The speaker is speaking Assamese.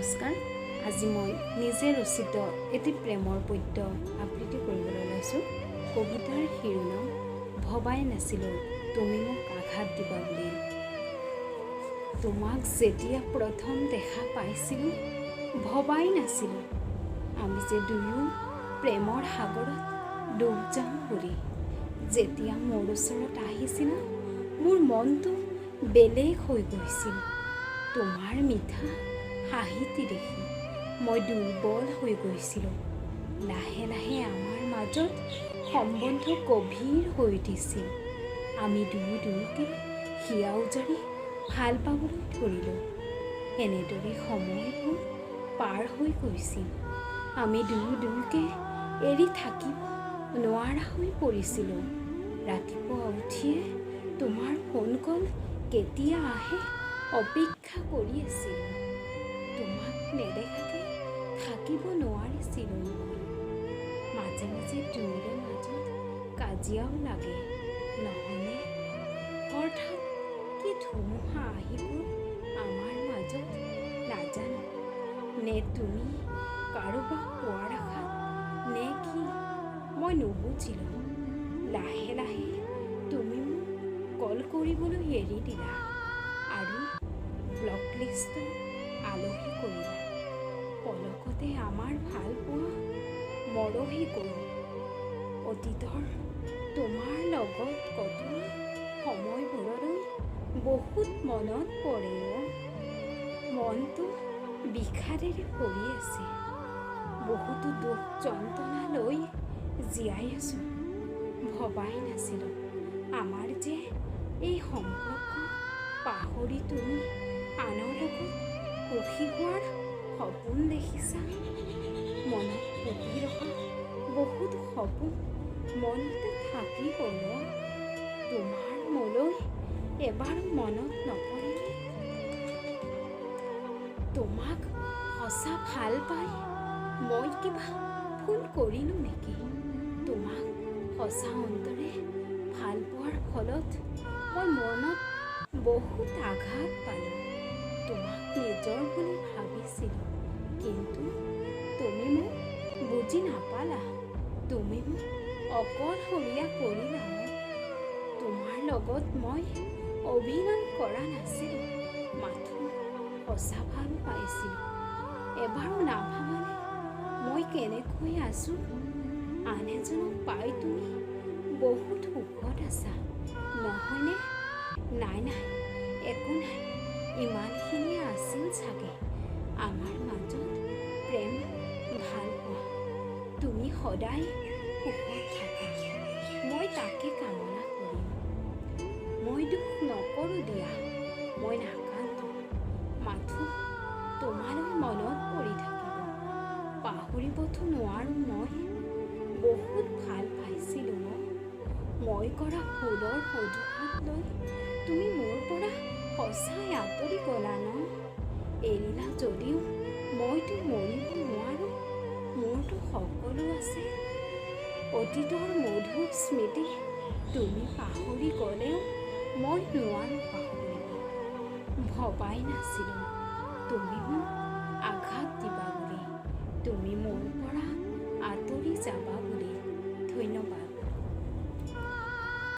নমস্কাৰ। আজি মই নিজে ৰচিত এটি প্ৰেমৰ পদ্য আবৃত্তি কৰিবলৈ লৈছোঁ। কবিতাৰ শিৰোনাম ভবাই নাছিলোঁ তুমি মোক আঘাত দিবা বুলি। তোমাক যেতিয়া প্ৰথম দেখা পাইছিলোঁ ভবাই নাছিলোঁ আমি যে দুয়ো প্ৰেমৰ সাগৰত ডুব যাম বুলি। যেতিয়া মোৰ ওচৰত আহিছিল মোৰ মনটো বেলেগ হৈ গৈছিল। তোমাৰ মিঠা হাঁহিটি দেখি মই দুৰ্বল হৈ গৈছিলোঁ। লাহে লাহে আমাৰ মাজত সম্বন্ধ গভীৰ হৈ উঠিছিল। আমি দুয়োকে হিয়া উজাৰি ভাল পাবলৈ ধৰিলোঁ। এনেদৰে সময়বোৰ পাৰ হৈ গৈছিল। আমি দুয়োকে এৰি থাকিব নোৱাৰা হৈ পৰিছিলোঁ। ৰাতিপুৱা উঠিয়ে তোমাৰ ফোন কল কেতিয়া আহে অপেক্ষা কৰি আছিলোঁ। তোমাক নেদেখাকৈ থাকিব নোৱাৰিছিলোঁ মই। মাজে মাজে দুয়োৰে মাজত কাজিয়াও লাগে নহয়নে? হঠাৎ কি ধুমুহা আহি গ'ল আমাৰ মাজত নাজানো। নে তুমি কাৰোবাক পোৱাৰ আশাত নে কি মই নুবুজিলোঁ। লাহে লাহে তুমি মোক কল কৰিবলৈ এৰি দিলা আৰু ব্লক লিষ্টত আলহী কৰিলা। পলকতে আমাৰ ভাল পোৱা মৰহি গ'ল। অতীতৰ তোমাৰ লগত কটোৱা সময়বোৰলৈ বহুত মনত পৰে। মনটো বিষাদেৰে ভৰি আছে। বহুতো দুখ যন্ত্ৰণা লৈ জীয়াই আছোঁ। ভবাই নাছিলোঁ আমাৰ যে এই সম্পৰ্ক পাহৰি তুমি আনৰ লগত সুখী হোৱাৰ সপোন দেখিছা। মনত পুহি ৰখা বহুত সপোন মনতে থাকি গ'ল। তোমাৰ মোলৈ এবাৰো মনত নপৰিলে? তোমাক সঁচা ভাল পাই মই কিবা ভুল কৰিলোঁ নেকি? তোমাক সঁচা অন্তৰে ভাল পোৱাৰ ফলত মই মনত বহুত আঘাত পালোঁ। তোমাক নিজৰ বুলি ভাবিছিলোঁ কিন্তু তুমি মোক বুজি নাপালা। তুমি মোক অকলশৰীয়া কৰিলা। তোমাৰ লগত মই অভিনয় কৰা নাছিলোঁ, মাথো সঁচা ভাল পাইছিলোঁ। এবাৰো নাভাবানে মই কেনেকৈ আছোঁ? আন এজনক পাই তুমি বহুত সুখত আছা নহয়নে? নাই নাই একো নাই, ইমানখিনিয়ে আছিল চাগে আমাৰ মাজত প্ৰেম ভাল পোৱা। তুমি সদায় সুখত থাকা মই তাকে কামনা কৰিম। মই দুখ নকৰোঁ দিয়া, মই নাকান্দো, মাথো তোমালৈ মনত পৰি থাকিব। পাহৰিবতো নোৱাৰোঁ মই। বহুত ভাল পাইছিলোঁ। মই কৰা ভুলৰ অজুহাত লৈ তুমি মোৰ পৰা সঁচাই আঁতৰি গ'লা ন? এৰিলা যদিও মইতো মৰিব নোৱাৰোঁ। মোৰতো সকলো আছে। অতীতৰ মধুৰ স্মৃতি তুমি পাহৰি গ'লেও মই নোৱাৰোঁ পাহৰিব। ভবাই নাছিলোঁ তুমি মোক আঘাত দিবা বুলি, তুমি মোৰ পৰা আঁতৰি যাবা বুলি। ধন্যবাদ।